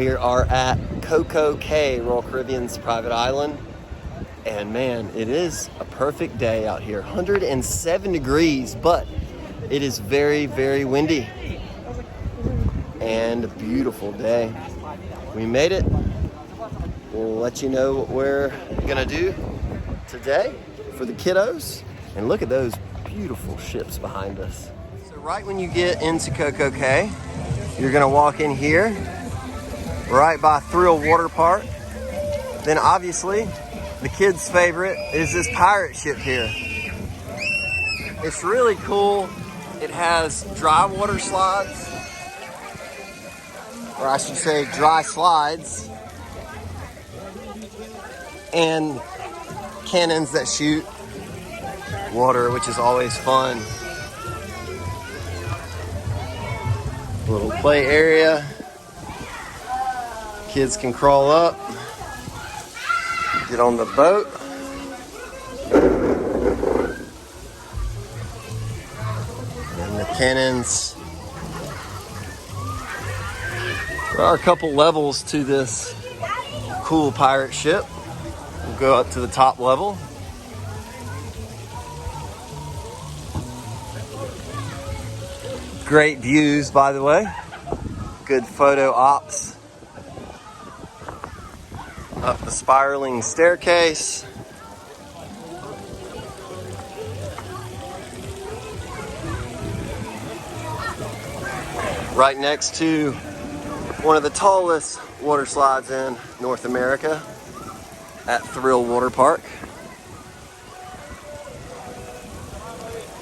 We are at CocoCay, Royal Caribbean's private island. And man, it is a perfect day out here. 107 degrees, but it is very, very windy. And a beautiful day. We made it. We'll let you know what we're gonna do today for the kiddos. And look at those beautiful ships behind us. So right when you get into CocoCay, you're gonna walk in here, right by Thrill Water Park. Then obviously, the kids' favorite is this pirate ship here. It's really cool. It has dry water slides, or I should say dry slides, and cannons that shoot water, which is always fun. Little play area. Kids can crawl up, get on the boat. And the cannons. There are a couple levels to this cool pirate ship. We'll go up to the top level. Great views, by the way. Good photo ops. Up the spiraling staircase. Right next to one of the tallest water slides in North America at Thrill Water Park.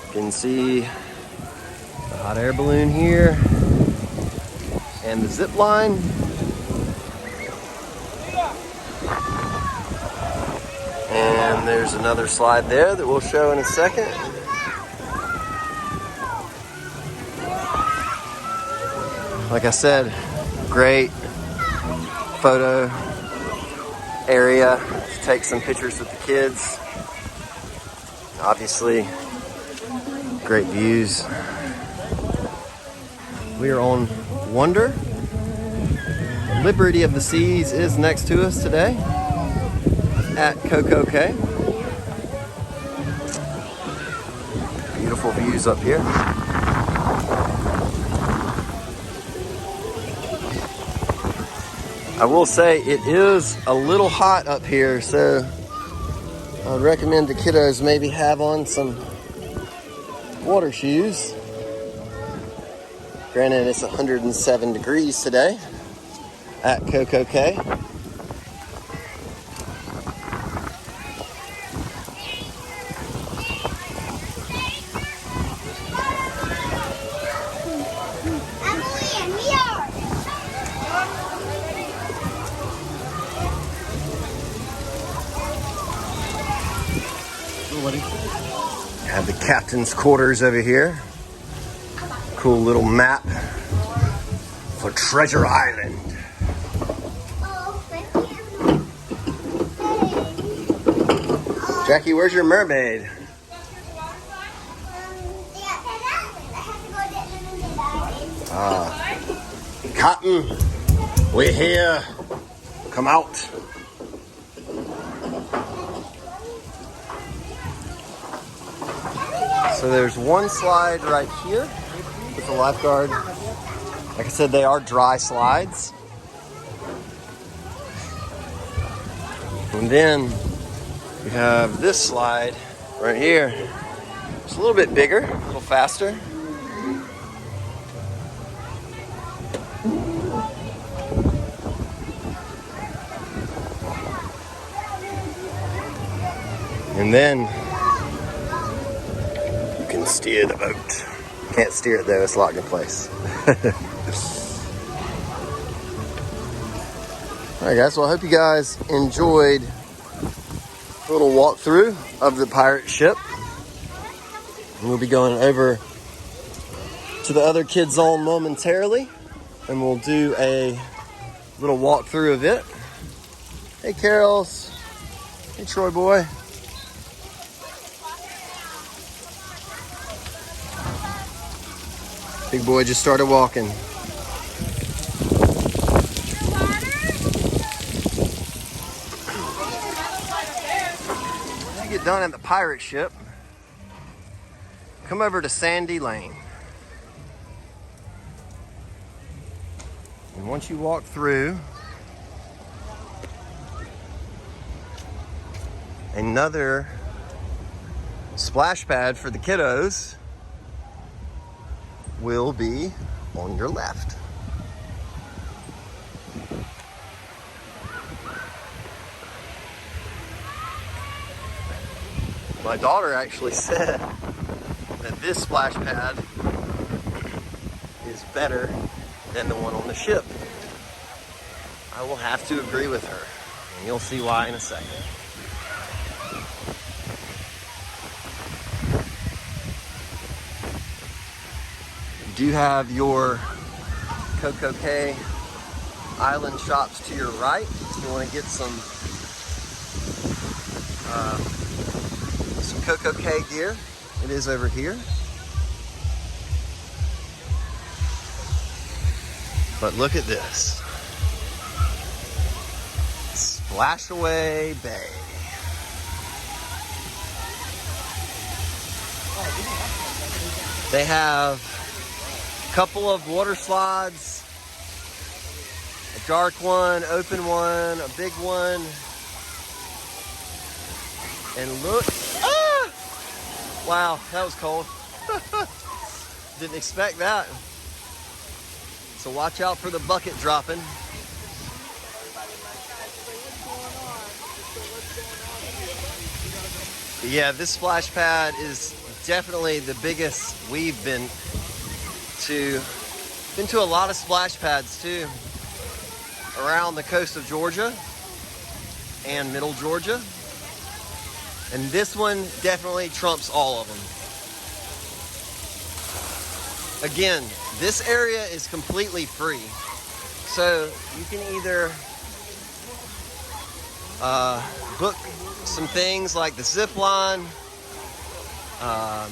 You can see the hot air balloon here and the zip line. And there's another slide there that we'll show in a second. Like I said, great photo area to take some pictures with the kids. Obviously, great views. We are on Wonder. Liberty of the Seas is next to us today at CocoCay. Beautiful views up here. I will say it is a little hot up here, so I'd recommend the kiddos maybe have on some water shoes. Granted, it's 107 degrees today at CocoCay. Have the captain's quarters over here. Cool little map for Treasure Island. Jackie, where's your mermaid? Cotton, we're here. Come out. So there's one slide right here with the lifeguard. Like I said, they are dry slides. And then we have this slide right here. It's a little bit bigger, a little faster. And then steer the boat. Can't steer it though, it's locked in place. Alright guys, well I hope you guys enjoyed a little walkthrough of the pirate ship. And we'll be going over to the other kids zone momentarily, and we'll do a little walkthrough of it. Hey Carols. Hey Troy boy. Big boy just started walking. done at the pirate ship, come over to Sandy Lane. And once you walk through, another splash pad for the kiddos will be on your left. My daughter actually said that this splash pad is better than the one on the ship. I will have to agree with her, and you'll see why in a second. You do have your CocoCay island shops to your right. If you want to get some CocoCay gear, it is over here. But look at this. Splashaway Bay. They have a couple of water slides, a dark one, open one, a big one. And look, wow, that was cold. Didn't expect that. So watch out for the bucket dropping. Yeah, this splash pad is definitely the biggest we've been to. Been to a lot of splash pads too, around the coast of Georgia and middle Georgia. And this one definitely trumps all of them. Again, this area is completely free. So you can either book some things like the zip line, the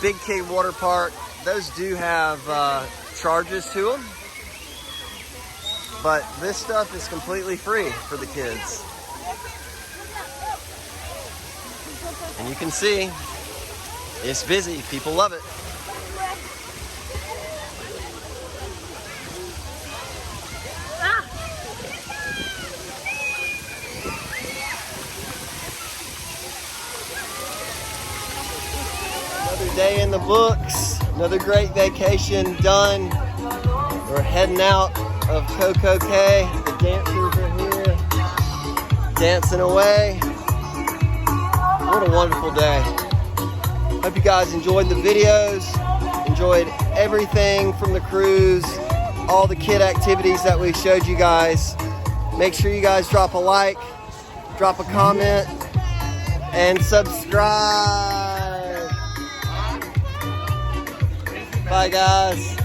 Big K water park. Those do have charges to them. But this stuff is completely free for the kids. And you can see, it's busy. People love it. Another day in the books. Another great vacation done. We're heading out of CocoCay. The dancers are here, dancing away. What a wonderful day. Hope you guys enjoyed the videos, enjoyed everything from the cruise, all the kid activities that we showed you guys. Make sure you guys drop a like, drop a comment, and subscribe. Bye guys.